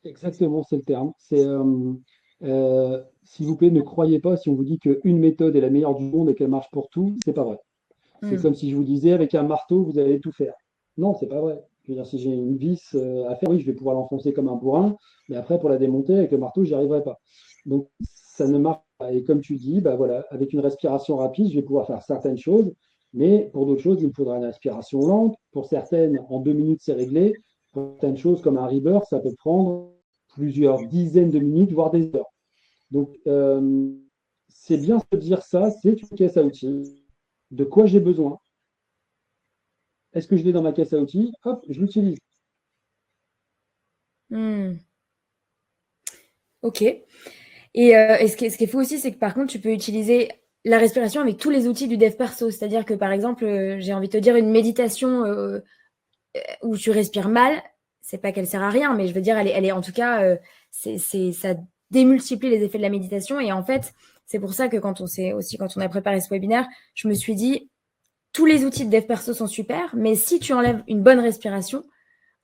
Exactement, c'est le terme. S'il vous plaît, ne croyez pas si on vous dit qu'une méthode est la meilleure du monde et qu'elle marche pour tout, c'est pas vrai. C'est Hmm. comme si je vous disais, avec un marteau, vous allez tout faire. Non, c'est pas vrai. Je veux dire, si j'ai une vis à faire, oui, je vais pouvoir l'enfoncer comme un bourrin, mais après, pour la démonter avec le marteau, j'y arriverai pas. Donc, ça ne marche pas. Et comme tu dis, bah voilà, avec une respiration rapide, je vais pouvoir faire certaines choses, mais pour d'autres choses, il me faudra une respiration lente. Pour certaines, en 2 minutes, c'est réglé. Pour certaines choses, comme un rebirth, ça peut prendre plusieurs dizaines de minutes, voire des heures. Donc, c'est bien se dire ça, c'est une caisse à outils. De quoi j'ai besoin? Est-ce que je l'ai dans ma caisse à outils? Hop, je l'utilise. Hmm. Ok. Et ce qui est fou aussi, c'est que par contre, tu peux utiliser la respiration avec tous les outils du dev perso. C'est-à-dire que par exemple, j'ai envie de te dire une méditation où tu respires mal, c'est pas qu'elle sert à rien, mais je veux dire, elle est en tout cas, ça démultiplie les effets de la méditation. Et en fait, c'est pour ça que quand on a préparé ce webinaire, je me suis dit, tous les outils de dev perso sont super, mais si tu enlèves une bonne respiration,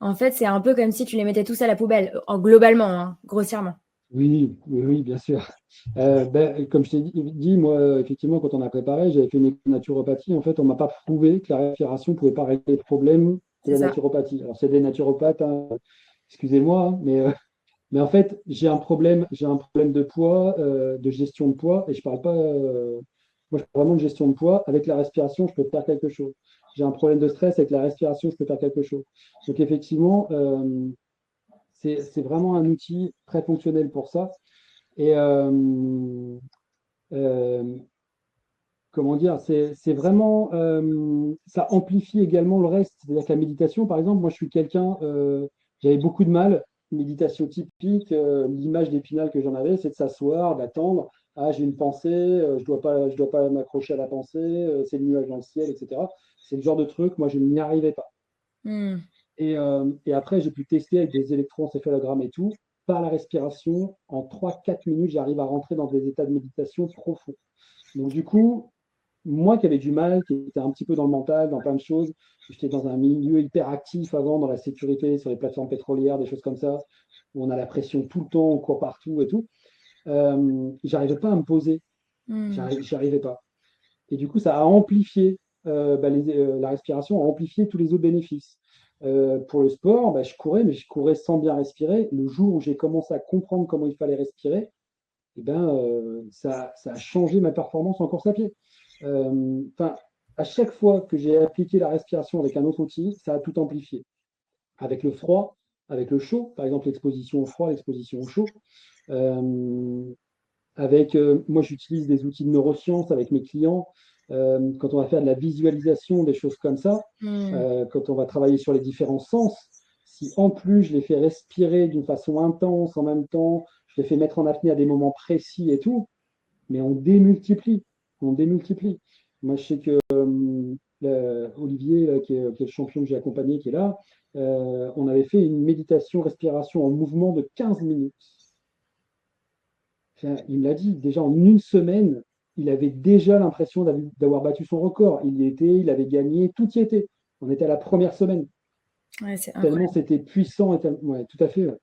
en fait, c'est un peu comme si tu les mettais tous à la poubelle, globalement, hein, grossièrement. Oui, oui, oui, bien sûr. Comme je t'ai dit, moi, effectivement, quand on a préparé, j'avais fait une naturopathie. En fait, on m'a pas prouvé que la respiration pouvait pas régler les problèmes de C'est la ça. naturopathie. Alors, c'est des naturopathes, hein, excusez-moi, hein, mais en fait, j'ai un problème de poids, de gestion de poids, et je parle pas, moi, je parle vraiment de gestion de poids. Avec la respiration, je peux faire quelque chose. J'ai un problème de stress, avec la respiration, je peux faire quelque chose. Donc, effectivement, c'est vraiment un outil très fonctionnel pour ça. Et euh, comment dire, c'est vraiment, ça amplifie également le reste. C'est-à-dire que la méditation, par exemple, moi je suis quelqu'un, j'avais beaucoup de mal. Méditation typique, l'image d'Épinal que j'en avais, c'est de s'asseoir, d'attendre. Ah, j'ai une pensée, je dois pas m'accrocher à la pensée, c'est le nuage dans le ciel, etc. C'est le genre de truc, moi je n'y arrivais pas. Hmm. Et après, j'ai pu tester avec des électroencéphalogrammes et tout. Par la respiration, en 3 4 minutes, j'arrive à rentrer dans des états de méditation profonds. Donc, du coup, moi qui avais du mal, qui était un petit peu dans le mental, dans plein de choses, j'étais dans un milieu hyper actif avant, dans la sécurité, sur les plateformes pétrolières, des choses comme ça, où on a la pression tout le temps, on court partout et tout. J'arrivais pas à me poser, Hmm. j'y arrivais pas. Et du coup, ça a amplifié la respiration, a amplifié tous les autres bénéfices. Pour le sport, je courais, mais je courais sans bien respirer. Le jour où j'ai commencé à comprendre comment il fallait respirer, ça a changé ma performance en course à pied. Enfin, à chaque fois que j'ai appliqué la respiration avec un autre outil, ça a tout amplifié. Avec le froid, avec le chaud, par exemple l'exposition au froid, l'exposition au chaud. Euh, Moi, j'utilise des outils de neurosciences avec mes clients. Quand on va faire de la visualisation, des choses comme ça, Hmm. quand on va travailler sur les différents sens, si en plus je les fais respirer d'une façon intense en même temps, je les fais mettre en apnée à des moments précis et tout, mais on démultiplie, on démultiplie. Moi, je sais que Olivier, là, qui est le champion que j'ai accompagné, qui est là, on avait fait une méditation respiration en mouvement de 15 minutes. Enfin, il me l'a dit, déjà en une semaine, il avait déjà l'impression d'avoir battu son record. Il y était, il avait gagné, tout y était. On était à la première semaine, Ouais, c'est tellement incroyable. c'était puissant. Ouais, tout à fait. Ouais.